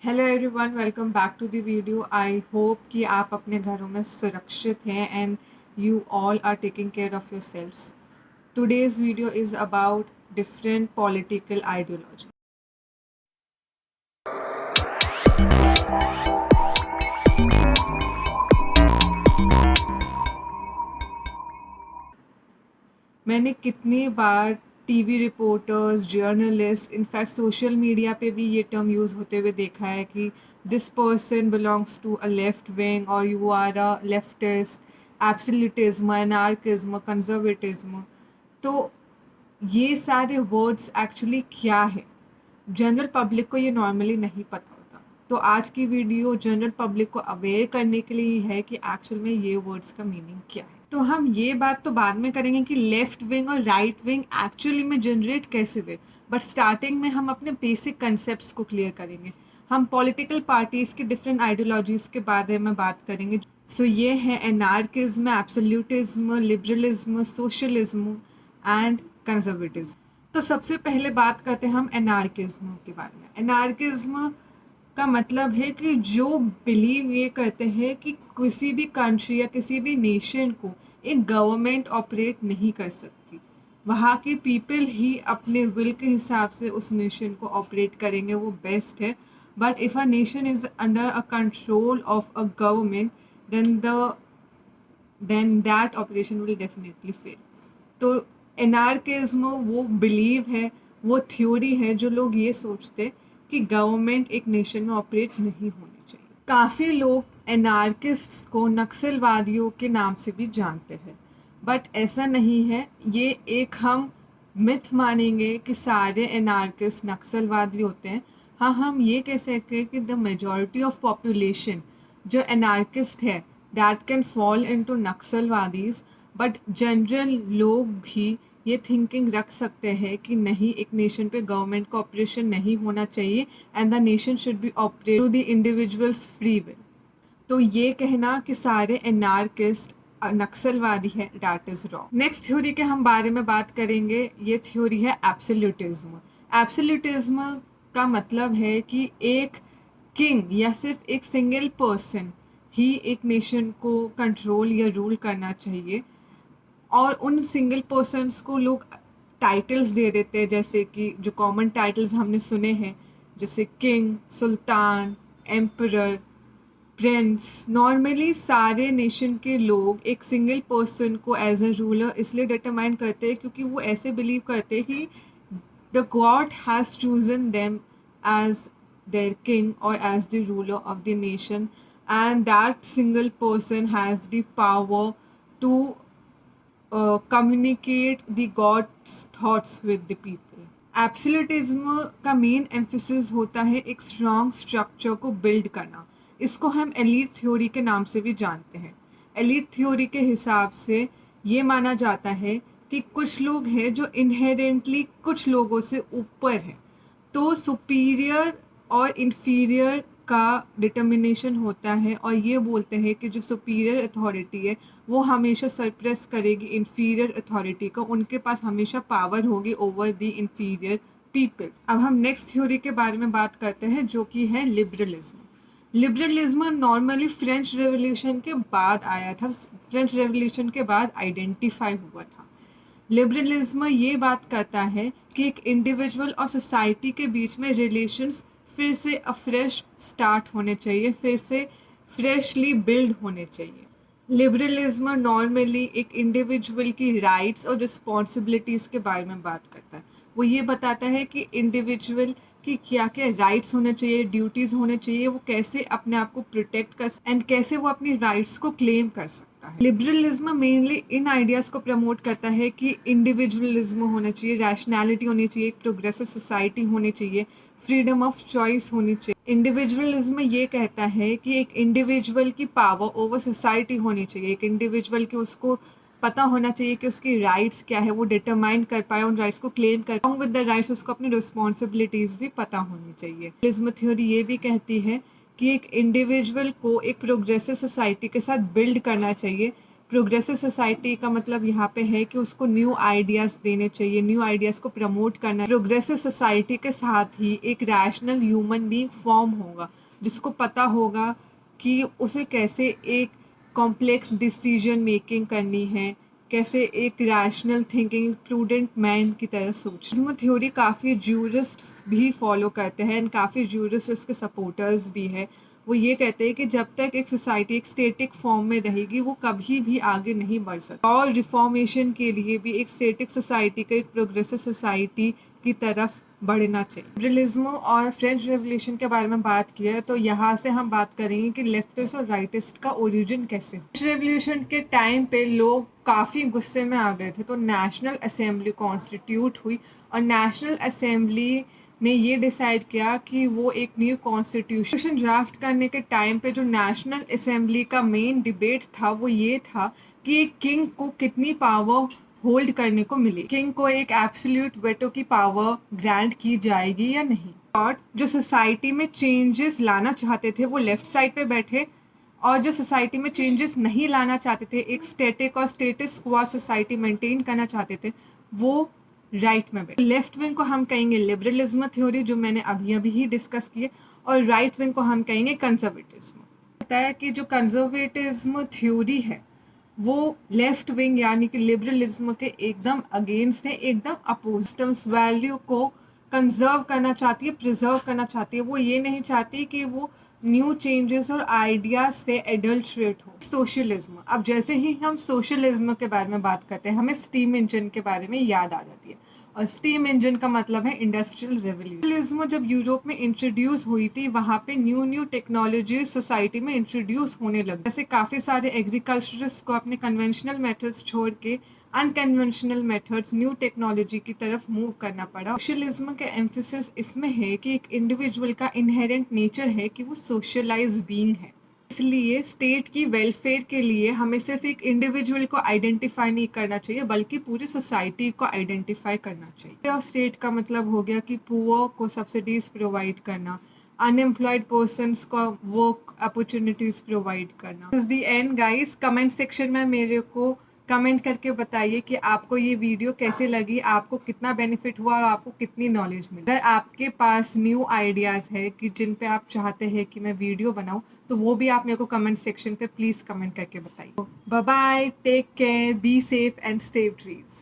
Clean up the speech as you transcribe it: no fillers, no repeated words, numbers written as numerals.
Hello everyone, welcome back to the video. I hope कि आप अपने घरों में सुरक्षित हैं and you all are taking care of your selves. Today's video is about different political ideology. मैंने कितनी बार TV reporters, journalist, in fact social media पे भी ये टर्म यूज़ होते हुए देखा है कि this person belongs to a left wing और you are a leftist, absolutism, anarchism, conservatism. तो ये सारे वर्ड्स एक्चुअली क्या है, जनरल पब्लिक को ये नॉर्मली नहीं पता होता। तो आज की वीडियो जनरल पब्लिक को अवेयर करने के लिए ही है कि एक्चुअल में ये वर्ड्स का मीनिंग क्या है। तो हम ये बात तो बाद में करेंगे कि लेफ्ट विंग और राइट विंग एक्चुअली में जनरेट कैसे हुए, बट स्टार्टिंग में हम अपने बेसिक कंसेप्ट को क्लियर करेंगे। हम पॉलिटिकल पार्टीज़ के डिफरेंट आइडियोलॉजीज़ के बारे में बात करेंगे। सो ये है anarchism, absolutism, liberalism, socialism and conservatism. तो सबसे पहले बात करते हैं हम एनार्किज्म के बारे में। एनार्किज्म का मतलब है कि जो बिलीव ये करते हैं कि किसी भी कंट्री या किसी भी नेशन को एक गवर्नमेंट ऑपरेट नहीं कर सकती, वहाँ के पीपल ही अपने विल के हिसाब से उस नेशन को ऑपरेट करेंगे, वो बेस्ट है। But if a nation is under a control of a government then that operation will definitely fail. तो एनार्किज्म वो बिलीव है, वो थ्योरी है जो लोग ये सोचते कि गवर्नमेंट एक नेशन में ऑपरेट नहीं होनी चाहिए। काफ़ी लोग एनार्किस्ट्स को नक्सलवादियों के नाम से भी जानते हैं, बट ऐसा नहीं है। ये एक हम मिथ मानेंगे कि सारे एनार्किस्ट नक्सलवादी होते हैं। हाँ, हम ये कह सकते हैं कि द मेजॉरिटी ऑफ पॉपुलेशन जो एनार्किस्ट है दैट कैन फॉल इनटू नक्सलवादीज, बट जनरल लोग भी ये थिंकिंग रख सकते हैं कि नहीं, एक नेशन पे गवर्नमेंट का ऑपरेशन नहीं होना चाहिए and the nation should be operate through the individuals free will. तो ये कहना कि सारे एनार्किस्ट नक्सलवादी है, that is wrong. Next theory के हम बारे में बात करेंगे। ये थ्योरी है एब्सोल्यूटिज्म। एब्सोल्यूटिज्म का मतलब है कि एक किंग या सिर्फ एक सिंगल पर्सन ही एक नेशन को कंट्रोल या रूल करना चाहिए, और उन सिंगल पर्सन्स को लोग टाइटल्स दे देते हैं, जैसे कि जो कॉमन टाइटल्स हमने सुने हैं, जैसे king, sultan, emperor, prince. Normally सारे नेशन के लोग एक सिंगल पर्सन को एज अ रूलर इसलिए डिटरमाइन करते हैं क्योंकि वो ऐसे बिलीव करते हैं कि the God has chosen them as their king or as the ruler of the nation, and that single person has the power to communicate the God's thoughts with the people. Absolutism का main emphasis होता है एक strong structure को build करना। इसको हम elite theory के नाम से भी जानते हैं। एलीट थ्योरी के हिसाब से ये माना जाता है कि कुछ लोग हैं जो इनहेरेंटली कुछ लोगों से ऊपर हैं। तो सुपीरियर और इन्फीरियर का डिटर्मिनेशन होता है, और ये बोलते हैं कि जो सुपीरियर अथॉरिटी है वो हमेशा सरप्रेस करेगी इन्फीरियर अथॉरिटी को, उनके पास हमेशा पावर होगी ओवर द इन्फीरियर पीपल। अब हम नेक्स्ट थ्योरी के बारे में बात करते हैं जो कि है liberalism. Liberalism normally French revolution के बाद आया था, फ्रेंच रेवोल्यूशन के बाद आइडेंटिफाई हुआ था। लिबरलिज्म ये बात करता है कि एक इंडिविजुअल और सोसाइटी के बीच में रिलेशंस फिर से अफ्रेश स्टार्ट होने चाहिए, फिर से फ्रेशली बिल्ड होने चाहिए। लिबरलिज्म नॉर्मली एक इंडिविजुअल की राइट्स और रिस्पॉन्सिबिलिटीज़ के बारे में बात करता है। वो ये बताता है कि इंडिविजुअल की क्या क्या राइट्स होने चाहिए, ड्यूटीज़ होने चाहिए, वो कैसे अपने आप को प्रोटेक्ट कर एंड कैसे वो अपनी राइट्स को क्लेम कर सकता है। लिबरलिज्म मेनली इन आइडियाज़ को प्रमोट करता है कि इंडिविजुअलिज्म होना चाहिए, रैशनैलिटी होनी चाहिए, एक प्रोग्रेसिव सोसाइटी होनी चाहिए, फ्रीडम ऑफ चॉइस होनी चाहिए। इंडिविजुअलिज्म ये कहता है कि एक इंडिविजुअल की पावर ओवर सोसाइटी होनी चाहिए, एक इंडिविजुअल की उसको पता होना चाहिए कि उसकी राइट्स क्या है, वो डिटरमाइन कर पाए, उन राइट्स को क्लेम कर पाए। विद द राइट्स उसको अपनी रिस्पॉन्सिबिलिटीज़ भी पता होनी चाहिए। लिबरलिज्म थ्योरी ये भी कहती है कि एक इंडिविजुअल को एक प्रोग्रेसिव सोसाइटी के साथ बिल्ड करना चाहिए, प्रोग्रेसिव सोसाइटी का मतलब यहाँ पे है कि उसको न्यू आइडियाज़ देने चाहिए, न्यू आइडियाज़ को प्रमोट करना है। प्रोग्रेसिव सोसाइटी के साथ ही एक रैशनल ह्यूमन बीइंग फॉर्म होगा, जिसको पता होगा कि उसे कैसे एक कॉम्प्लेक्स डिसीजन मेकिंग करनी है, कैसे एक रैशनल थिंकिंग प्रूडेंट मैन की तरह सोच। इसमें थ्योरी काफ़ी ज्यूरिस्ट्स भी फॉलो करते हैं एंड काफ़ी ज्यूरिस्ट उसके सपोर्टर्स भी है। वो ये कहते हैं कि जब तक एक सोसाइटी एक स्टेटिक फॉर्म में रहेगी वो कभी भी आगे नहीं बढ़ सकती, और रिफॉर्मेशन के लिए भी एक स्टेटिक सोसाइटी को एक प्रोग्रेसिव सोसाइटी की तरफ बढ़ना चाहिए। लिबरलिज्म और फ्रेंच रेवोल्यूशन के बारे में बात किया है, तो यहाँ से हम बात करेंगे कि लेफ्टिस्ट और राइटिस्ट का ओरिजिन कैसे। फ्रेंच रेवोल्यूशन के टाइम पे लोग काफ़ी गुस्से में आ गए थे, तो नेशनल असेंबली कॉन्स्टिट्यूट हुई और नेशनल असेंबली ने ये डिसाइड किया कि वो एक न्यू कॉन्स्टिट्यूशन ड्राफ्ट करने के टाइम पे जो नेशनल असेंबली का मेन डिबेट था वो ये था कि एक किंग को कितनी पावर होल्ड करने को मिले, किंग को एक एब्सोल्यूट वेटो की पावर ग्रांट की जाएगी या नहीं। और जो सोसाइटी में चेंजेस लाना चाहते थे वो लेफ्ट साइड पे बैठे, और जो सोसाइटी में चेंजेस नहीं लाना चाहते थे, एक स्टैटिक और स्टेटस क्वा सोसाइटी मेंटेन करना चाहते थे, वो राइट में बैठे। लेफ्ट विंग को हम कहेंगे लिबरलिज्म थ्योरी, जो मैंने अभी अभी ही डिस्कस किए, और राइट विंग को हम कहेंगे कंजर्वेटिज्म। पता है कि जो कंजर्वेटिज्म थ्योरी है वो लेफ्ट विंग यानी कि लिबरलिज्म के एकदम अगेंस्ट है, एकदम अपोजिटम्स वैल्यू को कंजर्व करना चाहती है, प्रिजर्व करना चाहती है। वो ये नहीं चाहती कि वो न्यू चेंजेस और आइडियाज से एडल्ट्रेट हो। सोशलिज्म, अब जैसे ही हम सोशलिज्म के बारे में बात करते हैं हमें स्टीम इंजन के बारे में याद आ जाती है, और स्टीम इंजन का मतलब है इंडस्ट्रियल रेवोल्यूशन। जब यूरोप में इंट्रोड्यूस हुई थी वहाँ पे न्यू न्यू टेक्नोलॉजी सोसाइटी में इंट्रोड्यूस होने लगी, जैसे काफ़ी सारे एग्रीकल्चरिस्ट को अपने कन्वेंशनल मेथड्स छोड़ के अनकन्वेंशनल मेथड्स न्यू टेक्नोलॉजी की तरफ मूव करना पड़ा। सोशलिज्म का एम्फेसिस इसमें है कि एक इंडिविजुअल का इनहेरेंट नेचर है कि वो सोशलाइज बीइंग है, इसलिए स्टेट की वेलफेयर के लिए हमें सिर्फ एक इंडिविजुअल को आइडेंटिफाई नहीं करना चाहिए बल्कि पूरी सोसाइटी को आइडेंटिफाई करना चाहिए। और स्टेट का मतलब हो गया कि पुअर को सब्सिडीज प्रोवाइड करना, अनएम्प्लॉयड पर्सन्स को वर्क अपॉर्चुनिटीज प्रोवाइड करना। This is the end guys. Comment section में मेरे को कमेंट करके बताइए कि आपको ये वीडियो कैसे लगी, आपको कितना बेनिफिट हुआ और आपको कितनी नॉलेज मिली। अगर आपके पास न्यू आइडियाज़ है कि जिन पे आप चाहते हैं कि मैं वीडियो बनाऊं, तो वो भी आप मेरे को कमेंट सेक्शन पे प्लीज़ कमेंट करके बताइए। Bye bye, take care, be safe and save trees.